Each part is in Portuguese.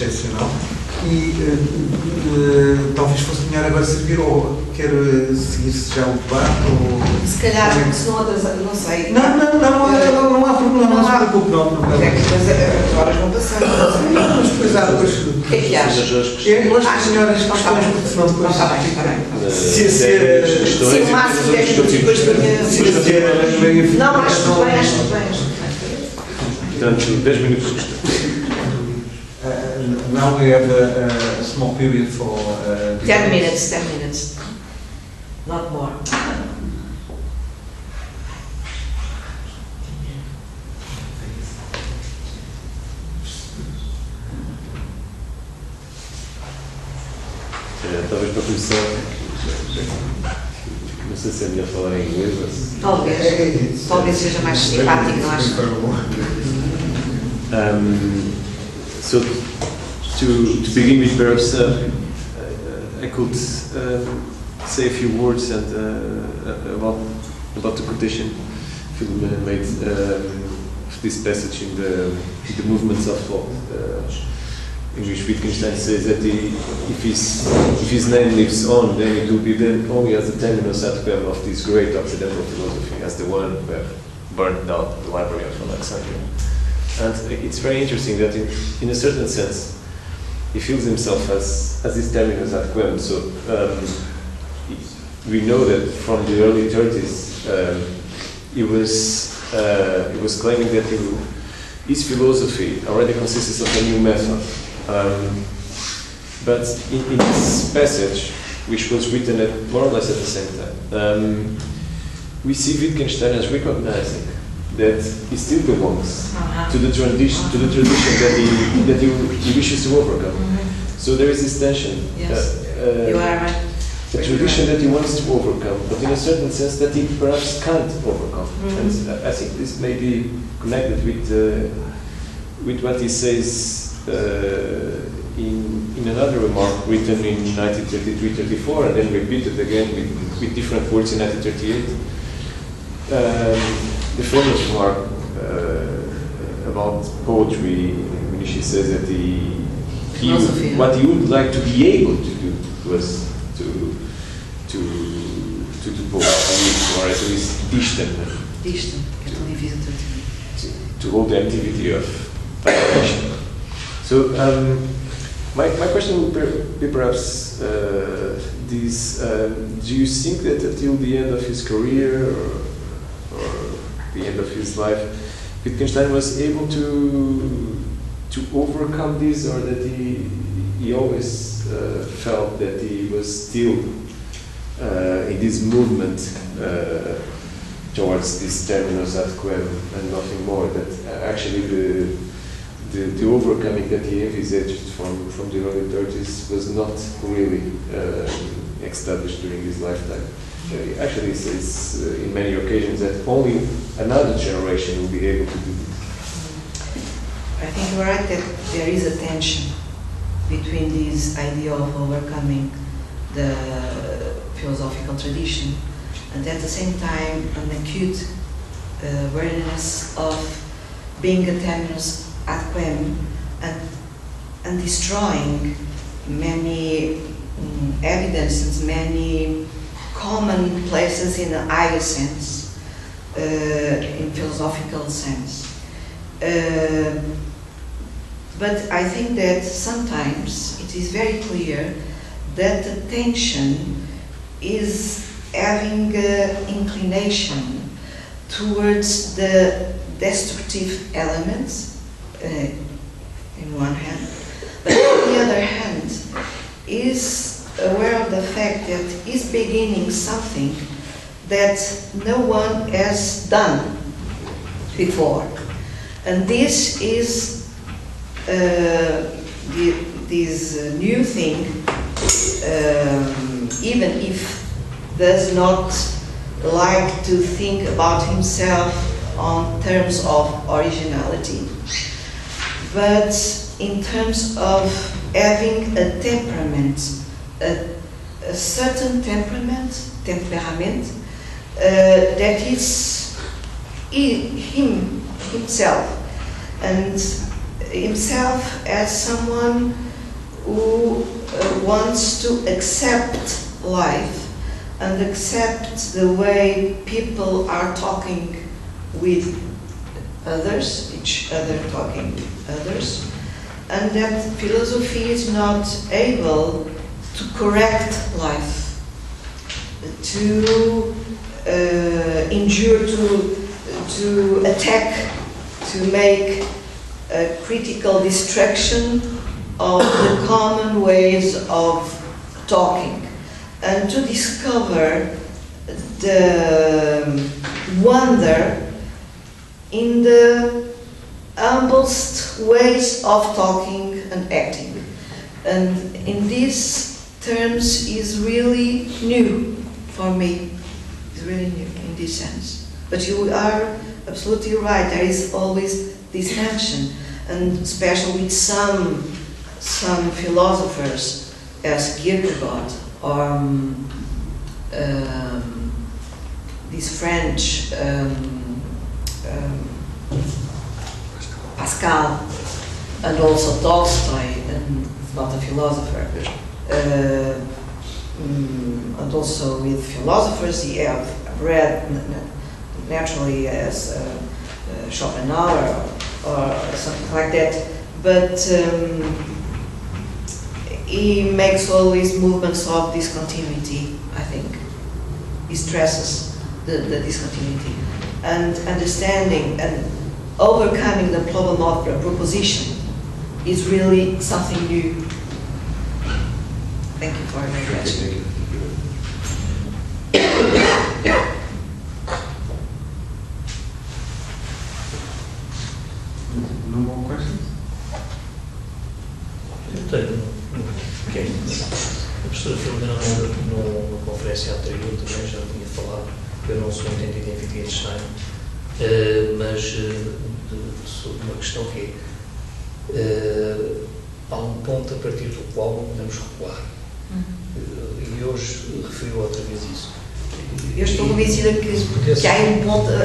excepcional. E talvez fosse melhor agora servir, ou quer seguir-se já o debate, ou... Se calhar, se não atrasar, não sei. Não há problema, não se preocupe, não. É que depois as horas vão passando, não sei. Mas depois há depois... O que é que achas? Eu acho que melhor as questões, porque senão depois... Está bem. Se o máximo 10 minutos depois da minha... Não, acho que bem. Portanto, 10 minutos restantes. Now we have a small period for... 10 minutes. Not more. Talvez para começar, não sei se é melhor falar em inglês, mas... Talvez seja mais simpático, não acho? So, to begin with, perhaps I could say a few words and about the quotation Phil made of this passage in the Movements of Thought, in which Wittgenstein says that if his name lives on, then it will be then only as the terminus ad quem of this great Occidental philosophy, as the one who have burned down the library of Alexandria. And it's very interesting that in a certain sense, he feels himself as this terminus ad quem. So we know that from the early 30s, he was claiming that his philosophy already consists of a new method. But in this passage, which was written more or less at the same time, we see Wittgenstein as recognizing that he still belongs to the tradition that he wishes to overcome. So there is this tension. Yes, you are right. A tradition that he wants to overcome, but in a certain sense that he perhaps can't overcome. And I think this may be connected with what he says in another remark written in 1933-34 and then repeated again with different words in 1938. The famous remark about poetry, in which he says that what he would like to be able to do was to do poetry, or at least dichten, to hold the activity of imagination. So my question would be perhaps this: do you think that until the end of his career or the end of his life, Wittgenstein was able to overcome this, or that he always felt that he was still in this movement towards this terminus ad quem and nothing more, that actually the overcoming that he envisaged from the early 30s was not really established during his lifetime? Actually, he says in many occasions that only another generation will be able to do this. I think you're right that there is a tension between this idea of overcoming the philosophical tradition and at the same time an acute awareness of being a terminus ad quem and destroying many evidences, many common places in a higher sense, in philosophical sense. But I think that sometimes it is very clear that the tension is having inclination towards the destructive elements in one hand, but on the other hand is aware of the fact that he's beginning something that no one has done before. And this is this new thing, even if does not like to think about himself on terms of originality, but in terms of having a temperament, a certain temperament, that is himself, and himself as someone who wants to accept life and accept the way people are talking with others, each other talking with others, and that philosophy is not able to correct life, to endure, to attack, to make a critical destruction of the common ways of talking, and to discover the wonder in the humblest ways of talking and acting. And in these terms is really new for me. It's really new in this sense. But you are absolutely right, there is always this tension, and especially with some philosophers as Kierkegaard or this French Pascal, and also Tolstoy, and not a philosopher, and also with philosophers he have read naturally as Schopenhauer or something like that, but he makes always movements of discontinuity, I think. He stresses the discontinuity, and understanding and overcoming the problem of proposition is really something new. Thank you for your question. No more questions? Eu tenho. Ok. A professora Filomena, numa conferência anterior, também já tinha falado. Eu não sou entendido em Wittgenstein, mas sobre uma questão que há um ponto a partir do qual não podemos recuar. E hoje referiu outra vez isso. Eu estou convencida que há um ponto a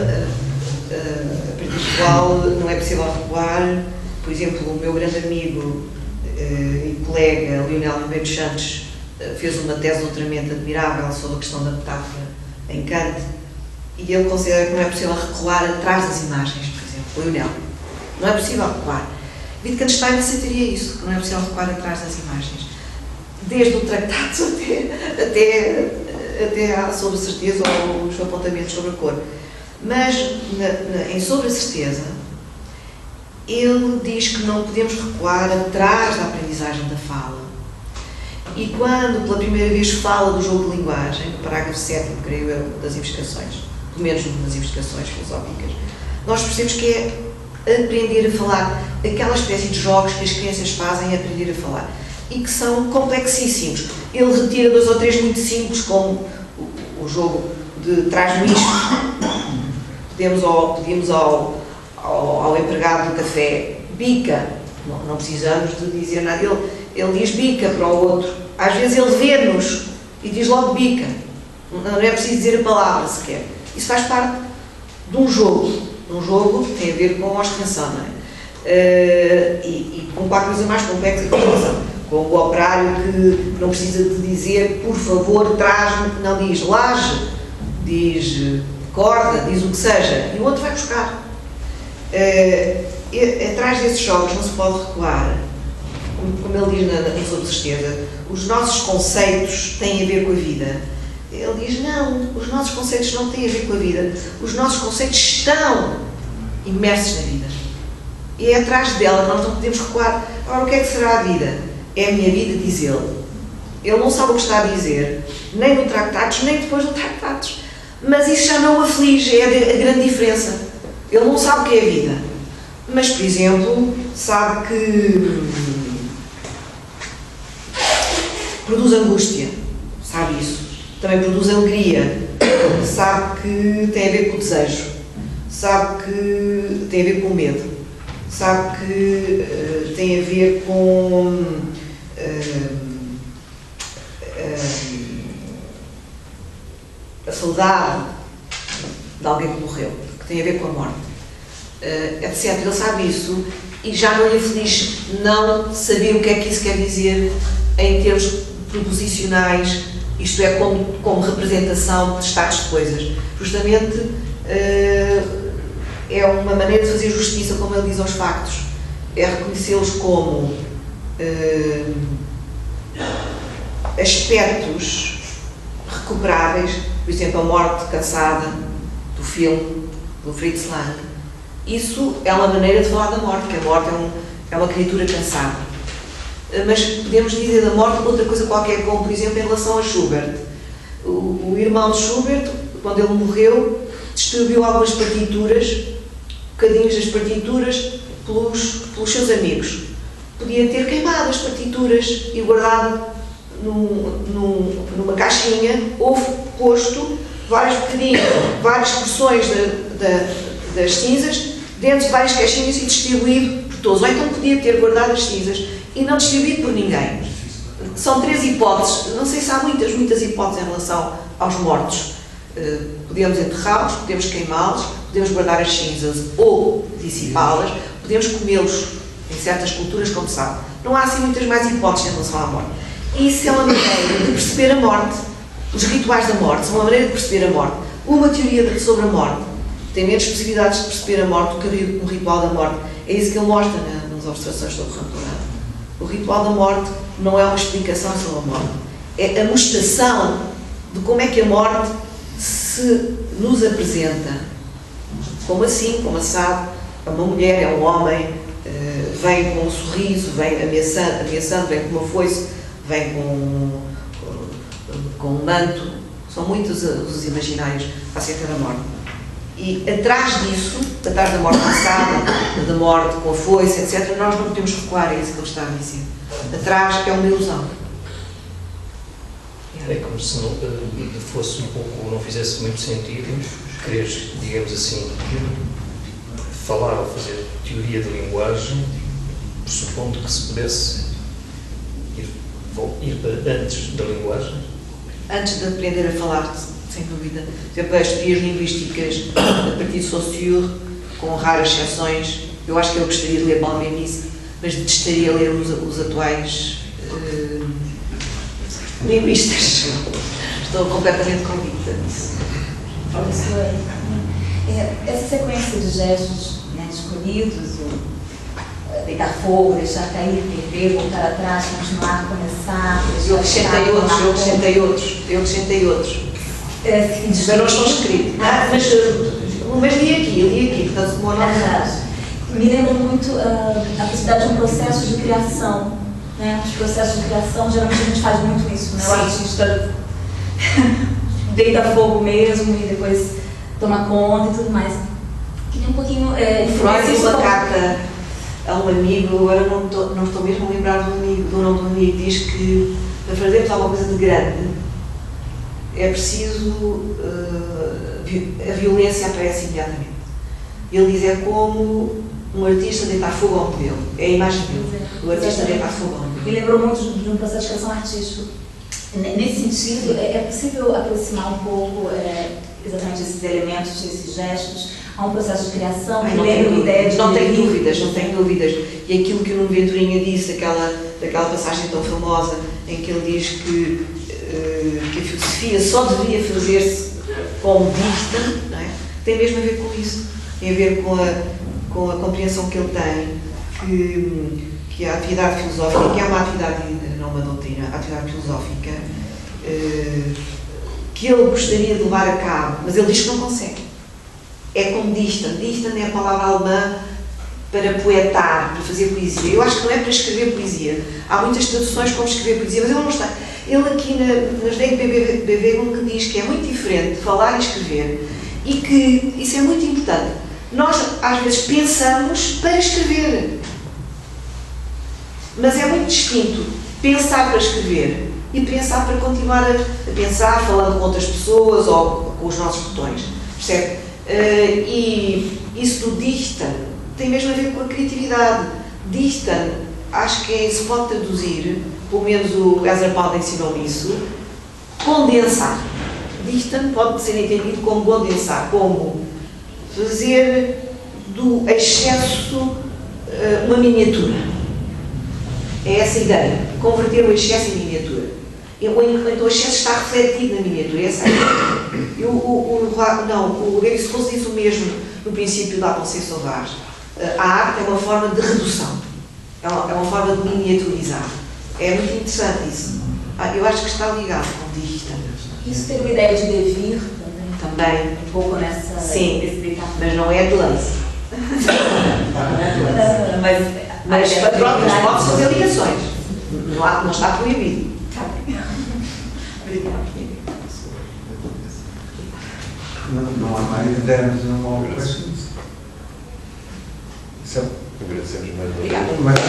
partir do qual não é possível recuar. Por exemplo, o meu grande amigo e colega Leonel Ribeiro Santos fez uma tese de doutoramento admirável sobre a questão da metáfora em Kant, e ele considera que não é possível recuar atrás das imagens, por exemplo, Leonel. Não é possível recuar. Wittgenstein aceitaria isso, que não é possível recuar atrás das imagens. Desde o Tractatus até à Sobre a Certeza ou os apontamentos sobre a cor. Mas em Sobre a Certeza, ele diz que não podemos recuar atrás da aprendizagem da fala. E quando pela primeira vez fala do jogo de linguagem, no parágrafo 7º, creio eu, das investigações, pelo menos nas investigações filosóficas, nós percebemos que é aprender a falar, aquela espécie de jogos que as crianças fazem, aprender a falar, e que são complexíssimos. Ele retira 2 ou 3 muito simples, como o jogo de traz-me isto. Pedimos ao empregado do café, bica, não precisamos de dizer nada, ele diz bica para o outro. Às vezes ele vê-nos e diz logo bica, não é preciso dizer a palavra sequer. Isso faz parte de um jogo. Um jogo tem a ver com a ostentação, não é? E com qualquer coisa mais complexa que a com o operário que não precisa de dizer por favor, traz-me, não diz laje, diz corda, diz o que seja, e o outro vai buscar. Atrás desses jogos não se pode recuar, como ele diz na Sobre Certeza, os nossos conceitos têm a ver com a vida. Ele diz, não, os nossos conceitos não têm a ver com a vida, os nossos conceitos estão imersos na vida. E é atrás dela que nós não podemos recuar. Agora, o que é que será a vida? É a minha vida, diz ele. Ele não sabe o que está a dizer, nem no Tractatus, nem depois do Tractatus. Mas isso já não o aflige, é a grande diferença. Ele não sabe o que é a vida. Mas, por exemplo, sabe que produz angústia, sabe isso. Também produz alegria, sabe que tem a ver com o desejo, sabe que tem a ver com o medo, sabe que tem a ver com a saudade de alguém que morreu, que tem a ver com a morte, etc. Ele sabe isso e já no infeliz não saber o que é que isso quer dizer em termos proposicionais, isto é, como representação de estados de coisas. Justamente é uma maneira de fazer justiça, como ele diz, aos factos, é reconhecê-los como aspectos recuperáveis, por exemplo, a morte cansada do filme do Fritz Lang. Isso é uma maneira de falar da morte, que a morte é uma criatura cansada. Mas podemos dizer da morte outra coisa qualquer, como por exemplo em relação a Schubert. O irmão de Schubert, quando ele morreu, distribuiu algumas partituras, bocadinhos das partituras, pelos seus amigos. Podia ter queimado as partituras e guardado numa caixinha, ou posto vários bocadinhos, várias porções das cinzas dentro de várias caixinhas e distribuído por todos. Ou então podia ter guardado as cinzas e não distribuído por ninguém. São 3 hipóteses. Não sei se há muitas hipóteses em relação aos mortos. Podemos enterrá-los, podemos queimá-los, podemos guardar as cinzas ou dissipá-las, podemos comê-los em certas culturas, como sabe. Não há assim muitas mais hipóteses em relação à morte. Isso é uma maneira de perceber a morte. Os rituais da morte são uma maneira de perceber a morte. Uma teoria sobre a morte tem menos possibilidades de perceber a morte do que um ritual da morte. É isso que ele mostra nas observações sobre o Rampo Dourado. O ritual da morte não é uma explicação sobre a morte. É a mostração de como é que a morte se nos apresenta. Como assim, como assado. É uma mulher, é um homem, vem com um sorriso, vem ameaçando, vem com uma foice, vem com um manto. São muitos os imaginários acerca da morte. E atrás disso, atrás da morte passada, da morte com a foice, etc., nós não podemos recuar, é isso que ele está a dizer. Atrás é uma ilusão. É como se não, fosse um pouco, não fizesse muito sentido querer, digamos assim, falar ou fazer teoria de linguagem, pressupondo que se pudesse ir para antes da linguagem. Antes de aprender a falar, sem dúvida. Por exemplo, as teorias linguísticas a partir de Saussure, com raras exceções, eu acho que eu gostaria de ler Balmenice, mas detestaria ler os atuais linguistas. Estou completamente convicta disso. Professora, essa sequência de gestos, né, escolhidos, o deitar fogo, deixar cair, perder, voltar atrás, continuar, começar... Eu acrescentei outros. Mas não estão escritos. Mas li aqui, portanto, como me lembra muito a possibilidade de um processo de criação. Né? Os processos de criação, geralmente a gente faz muito isso, né? O artista deita fogo mesmo e depois toma conta e tudo mais. Queria um pouquinho... Freud, uma carta a um amigo, agora não estou mesmo a lembrar do nome do amigo, diz que para fazermos alguma coisa de grande é preciso... a violência aparece imediatamente. Ele diz, é como um artista deitar fogo ao modelo. É a imagem dele. O artista deitar fogo ao modelo. Me lembrou muito de um processo de criação artístico. Nesse sentido, é possível aproximar um pouco exatamente esses elementos, esses gestos, a um processo de criação? Não tenho dúvidas. E aquilo que o Nuno Venturinha disse, daquela passagem tão famosa, em que ele diz que a filosofia só deveria fazer-se como vista, não é? Tem mesmo a ver com isso. Tem a ver com a compreensão que ele tem que a atividade filosófica, que é uma atividade, não uma doutrina, a atividade filosófica, que ele gostaria de levar a cabo, mas ele diz que não consegue. É como distan. Distan é a palavra alemã para poetar, para fazer poesia. Eu acho que não é para escrever poesia. Há muitas traduções como escrever poesia, mas ele não está. Ele aqui nas DGBV diz que é muito diferente falar e escrever e que isso é muito importante. Nós, às vezes, pensamos para escrever, mas é muito distinto pensar para escrever e pensar para continuar a pensar, falando com outras pessoas ou com os nossos botões, percebe? E isso do distan tem mesmo a ver com a criatividade. Distan, acho que se pode traduzir, pelo menos o Ezra ensinou-me isso, condensar. Distan pode ser entendido como condensar, como fazer do excesso uma miniatura. É essa a ideia, converter o excesso em miniatura. Então o excesso está refletido na miniatura, essa é a ideia. E o David Souza diz o mesmo no princípio da Pensée Sauvage. A arte é uma forma de redução, é uma forma de miniaturizar. É muito interessante isso. Eu acho que está ligado com o digital. Isso tem uma ideia de devir Também. um pouco nessa... Sim, mas não é de lance. Mas pronto, mas pode fazer ligações. Não está proibido. Não há mais ideias, não há questions. Agradecemos mais uma vez. Obrigada. Mas,